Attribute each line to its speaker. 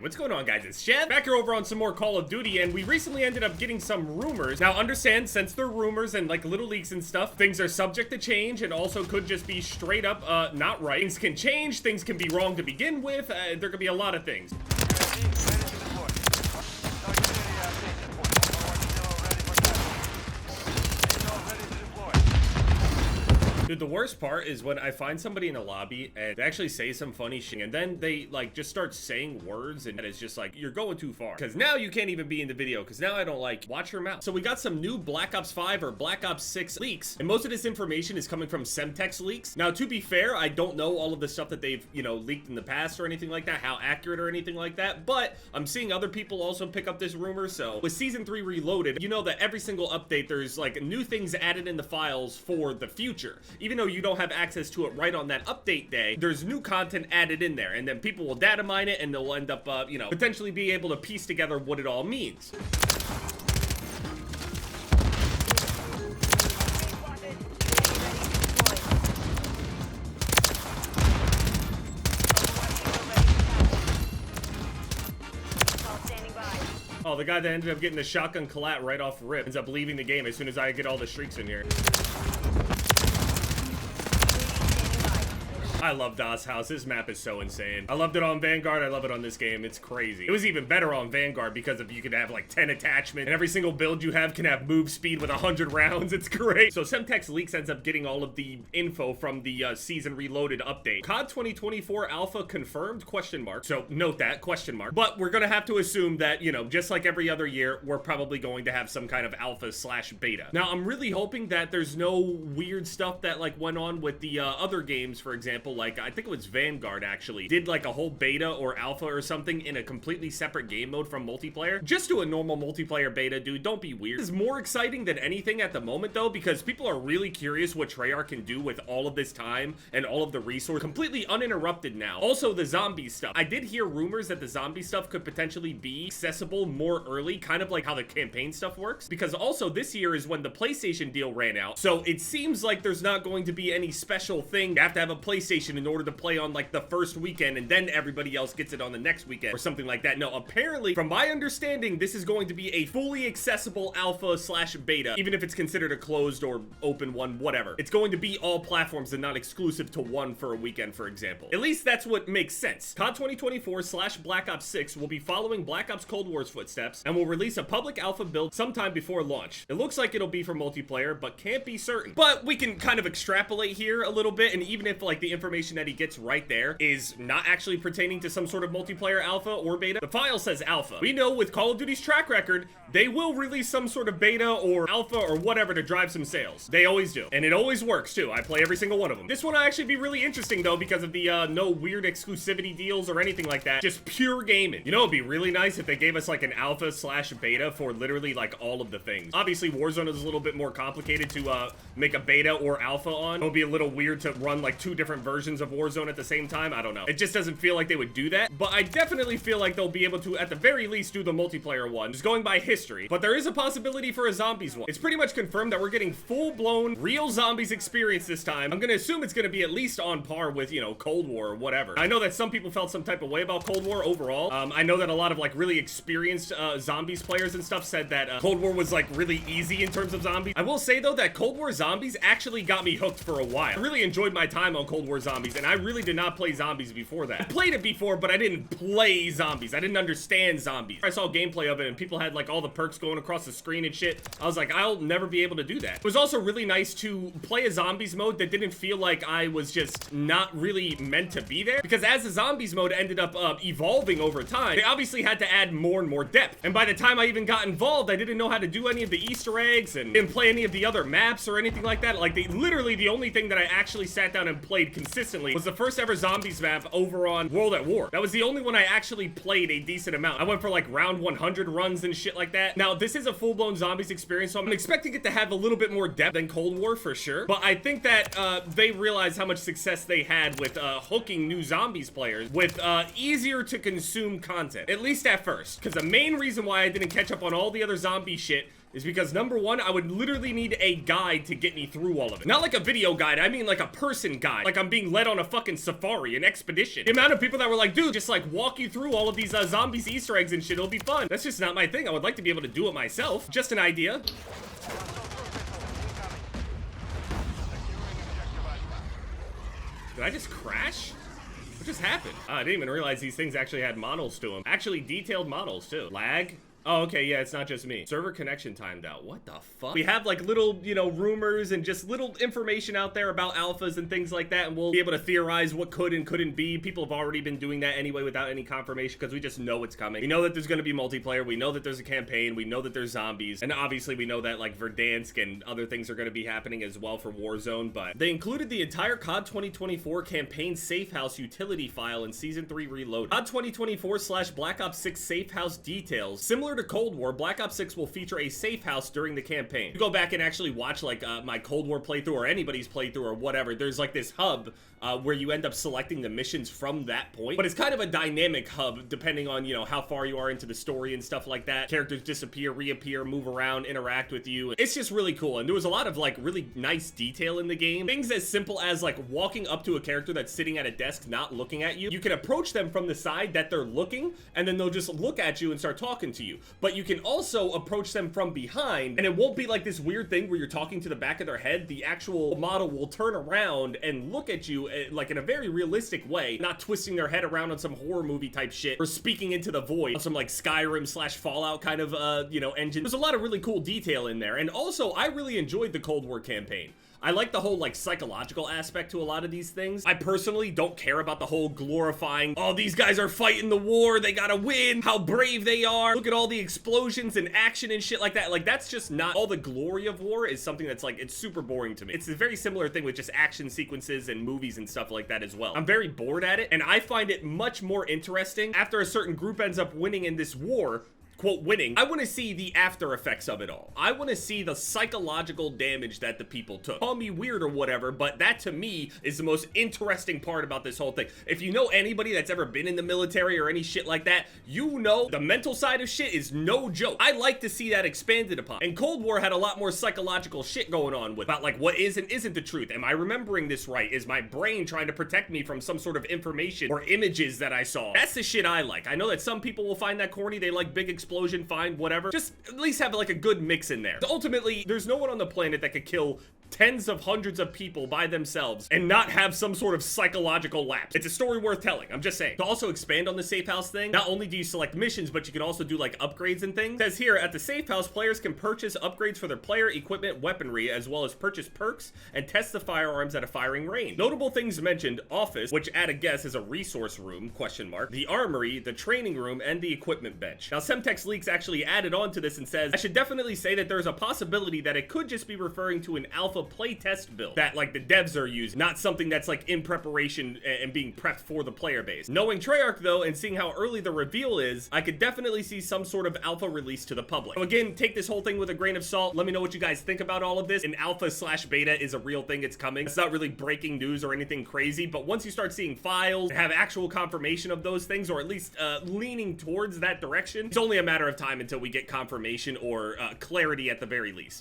Speaker 1: What's going on, guys? It's Chad back here over on some more Call of Duty, and we recently ended up getting some rumors. Now, understand, since they're rumors and like little leaks and stuff, things are subject to change and also could just be straight up not right. Things can change, things can be wrong to begin with. There could be a lot of things. Dude, the worst part is when I find somebody in a lobby and they actually say some funny shit, and then they like just start saying words, and it's just like, you're going too far. Because now you can't even be in the video, because now I don't like, watch your mouth. So we got some new Black Ops 5 or Black Ops 6 leaks, and most of this information is coming from Semtex leaks. Now, to be fair, I don't know all of the stuff that they've, you know, leaked in the past or anything like that, how accurate or anything like that, but I'm seeing other people also pick up this rumor. So with Season 3 Reloaded, you know that every single update, there's like new things added in the files for the future. Even though you don't have access to it right on that update day, there's new content added in there, and then people will data mine it, and they'll end up, you know, potentially be able to piece together what it all means. Oh, the guy that ended up getting the shotgun collat right off rip ends up leaving the game as soon as I get all the streaks in here. I love Das House. This map is so insane. I loved it on Vanguard. I love it on this game. It's crazy. It was even better on Vanguard because you could have like 10 attachments, and every single build you have can have move speed with 100 rounds. It's great. So Semtex Leaks ends up getting all of the info from the Season Reloaded update. COD 2024 Alpha confirmed, question mark. So note that, question mark. But we're gonna have to assume that, you know, just like every other year, we're probably going to have some kind of alpha slash beta. Now, I'm really hoping that there's no weird stuff that like went on with the other games, for example. Like, I think it was Vanguard actually did like a whole beta or alpha or something in a completely separate game mode from multiplayer. Just do a normal multiplayer beta, dude. Don't be weird. This is more exciting than anything at the moment though, because people are really curious what Treyarch can do with all of this time and all of the resource completely uninterrupted now. Also, the zombie stuff. I did hear rumors that the zombie stuff could potentially be accessible more early, kind of like how the campaign stuff works, because also this year is when the PlayStation deal ran out. So it seems like there's not going to be any special thing. You have to have a PlayStation in order to play on like the first weekend, and then everybody else gets it on the next weekend or something like that. No, apparently, from my understanding, this is going to be a fully accessible alpha slash beta, even if it's considered a closed or open one, whatever. It's going to be all platforms and not exclusive to one for a weekend, for example. At least that's what makes sense. COD 2024 slash Black Ops 6 will be following Black Ops Cold War's footsteps and will release a public alpha build sometime before launch. It looks like it'll be for multiplayer, but can't be certain. But we can kind of extrapolate here a little bit, and even if like the information that he gets right there is not actually pertaining to some sort of multiplayer alpha or beta, the file says alpha. We know with Call of Duty's track record, they will release some sort of beta or alpha or whatever to drive some sales. They always do, and it always works too. I play every single one of them. This one will actually be really interesting though, because of the no weird exclusivity deals or anything like that. Just pure gaming. You know, it'd be really nice if they gave us like an alpha slash beta for literally like all of the things. Obviously, Warzone is a little bit more complicated to make a beta or alpha on. It would be a little weird to run like two different versions of Warzone at the same time. I don't know. It just doesn't feel like they would do that, but I definitely feel like they'll be able to, at the very least, do the multiplayer one, just going by history. But there is a possibility for a zombies one. It's pretty much confirmed that we're getting full-blown, real zombies experience this time. I'm gonna assume it's gonna be at least on par with, you know, Cold War or whatever. I know that some people felt some type of way about Cold War overall. I know that a lot of, like, really experienced zombies players and stuff said that Cold War was, like, really easy in terms of zombies. I will say, though, that Cold War zombies actually got me hooked for a while. I really enjoyed my time on Cold War zombies, and I really did not play zombies before that. I played it before, but I didn't play zombies. I didn't understand zombies. I saw gameplay of it, and people had, like, all the perks going across the screen and shit. I was like, I'll never be able to do that. It was also really nice to play a zombies mode that didn't feel like I was just not really meant to be there, because as the zombies mode ended up evolving over time, they obviously had to add more and more depth. And by the time I even got involved, I didn't know how to do any of the Easter eggs and didn't play any of the other maps or anything like that. Like, literally the only thing that I actually sat down and played consistently was the first ever zombies map over on World at War. That was the only one I actually played a decent amount. I went for like round 100 runs and shit like that. Now, this is a full-blown zombies experience, so I'm expecting it to have a little bit more depth than Cold War for sure. But I think that they realized how much success they had with hooking new zombies players with easier to consume content, at least at first. Because the main reason why I didn't catch up on all the other zombie shit is because number one, I would literally need a guide to get me through all of it. Not like a video guide, I mean like a person guide. Like I'm being led on a fucking safari, an expedition. The amount of people that were like, dude, just like walk you through all of these zombies, Easter eggs and shit, it'll be fun. That's just not my thing. I would like to be able to do it myself. Just an idea. Did I just crash? What just happened? I didn't even realize these things actually had models to them. Actually detailed models too. Lag? Oh, okay, yeah, it's not just me. Server connection timed out. What the fuck? We have like little, you know, rumors and just little information out there about alphas and things like that, and we'll be able to theorize what could and couldn't be. People have already been doing that anyway without any confirmation because we just know it's coming. We know that there's going to be multiplayer. We know that there's a campaign. We know that there's zombies. And obviously we know that like Verdansk and other things are going to be happening as well for Warzone, but they included the entire COD 2024 campaign safe house utility file in Season 3 Reloaded. COD 2024/Black Ops 6 safe house details. Similar to Cold War, Black Ops 6 will feature a safe house during the campaign. You go back and actually watch like my Cold War playthrough or anybody's playthrough or whatever, there's like this hub where you end up selecting the missions from that point. But it's kind of a dynamic hub depending on, you know, how far you are into the story and stuff like that. Characters disappear, reappear, move around, interact with you. It's just really cool. And there was a lot of like really nice detail in the game. Things as simple as like walking up to a character that's sitting at a desk not looking at you. You can approach them from the side that they're looking, and then they'll just look at you and start talking to you. But you can also approach them from behind, and it won't be like this weird thing where you're talking to the back of their head. The actual model will turn around and look at you like in a very realistic way, not twisting their head around on some horror movie type shit or speaking into the void on some like Skyrim/Fallout kind of you know, engine. There's a lot of really cool detail in there. And also I really enjoyed the Cold War campaign. I like the whole like psychological aspect to a lot of these things. I personally don't care about the whole glorifying, oh, these guys are fighting the war, they gotta win, how brave they are, look at all the explosions and action and shit like that. Like that's just not all the glory of war. Is something that's like, it's super boring to me. It's a very similar thing with just action sequences and movies and stuff like that as well. I'm very bored at it, and I find it much more interesting after a certain group ends up winning in this war, quote, winning. I want to see the after effects of it all. I want to see the psychological damage that the people took. Call me weird or whatever, but that to me is the most interesting part about this whole thing. If you know anybody that's ever been in the military or any shit like that, you know the mental side of shit is no joke. I like to see that expanded upon. And Cold War had a lot more psychological shit going on with about like what is and isn't the truth. Am I remembering this right? Is my brain trying to protect me from some sort of information or images that I saw? That's the shit I like. I know that some people will find that corny. They like big explosion, fine, whatever. Just at least have like a good mix in there. Ultimately, there's no one on the planet that could kill tens of hundreds of people by themselves and not have some sort of psychological lapse. It's a story worth telling, I'm just saying. To also expand on the safe house thing, not only do you select missions, but you can also do like upgrades and things. It says here, at the safe house, players can purchase upgrades for their player, equipment, weaponry, as well as purchase perks and test the firearms at a firing range. Notable things mentioned: office, which at a guess is a resource room, question mark, the armory, the training room, and the equipment bench. Now, Semtex Leaks actually added on to this and says, I should definitely say that there's a possibility that it could just be referring to an alpha playtest build that like the devs are using, not something that's like in preparation and being prepped for the player base. Knowing Treyarch though, and seeing how early the reveal is, I could definitely see some sort of alpha release to the public. So again, take this whole thing with a grain of salt. Let me know what you guys think about all of this. An alpha/beta is a real thing. It's coming. It's not really breaking news or anything crazy, but once you start seeing files, have actual confirmation of those things, or at least leaning towards that direction, it's only a matter of time until we get confirmation or clarity at the very least.